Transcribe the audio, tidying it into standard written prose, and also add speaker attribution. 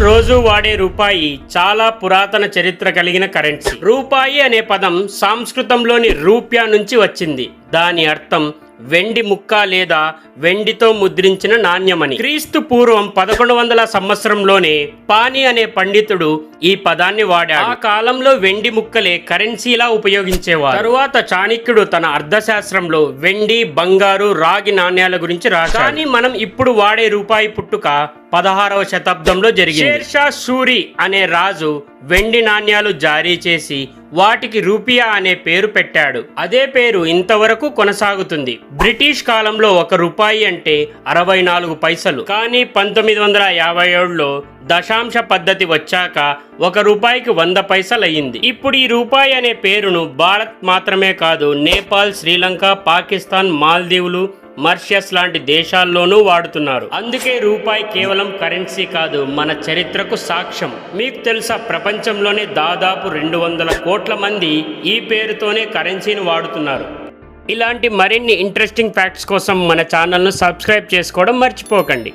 Speaker 1: రోజు వాడే రూపాయి చాలా పురాతన చరిత్ర కలిగిన కరెన్సీ. రూపాయి అనే పదం సంస్కృతంలోని రూప్యా నుంచి వచ్చింది. దాని అర్థం వెండి ముక్క లేదా వెండితో ముద్రించిన నాణ్యమని. క్రీస్తు పూర్వం 1100 సంవత్సరంలోనే పాని అనే పండితుడు ఈ పదాన్ని వాడాడు. ఆ కాలంలో వెండి ముక్కలే కరెన్సీలా ఉపయోగించేవారు. తరువాత చాణక్యుడు తన అర్థశాస్త్రంలో వెండి, బంగారు, రాగి నాణ్యాల గురించి రాశాడు. కానీ మనం ఇప్పుడు వాడే రూపాయి పుట్టుక 16వ శతాబ్దంలో జరిగింది. షేర్షా సూరి అనే రాజు వెండి నాణ్యాలు జారీ చేసి వాటికి రూపియా అనే పేరు పెట్టాడు. అదే పేరు ఇంతవరకు కొనసాగుతుంది. బ్రిటిష్ కాలంలో 1 రూపాయి అంటే 64 పైసలు. కానీ 1957లో దశాంశ పద్ధతి వచ్చాక 1 రూపాయికి 100 పైసలు అయ్యింది. ఇప్పుడు ఈ రూపాయి అనే పేరును భారత్ మాత్రమే కాదు, నేపాల్, శ్రీలంక, పాకిస్తాన్, మాల్దీవులు, మర్షియస్ లాంటి దేశాల్లోనూ వాడుతున్నారు. అందుకే రూపాయి కేవలం కరెన్సీ కాదు, మన చరిత్రకు సాక్ష్యం. మీకు తెలుసా, ప్రపంచంలోనే దాదాపు 200 కోట్ల మంది ఈ పేరుతోనే కరెన్సీని వాడుతున్నారు. ఇలాంటి మరిన్ని ఇంట్రెస్టింగ్ ఫ్యాక్ట్స్ కోసం మన ఛానల్ను సబ్స్క్రైబ్ చేసుకోవడం మర్చిపోకండి.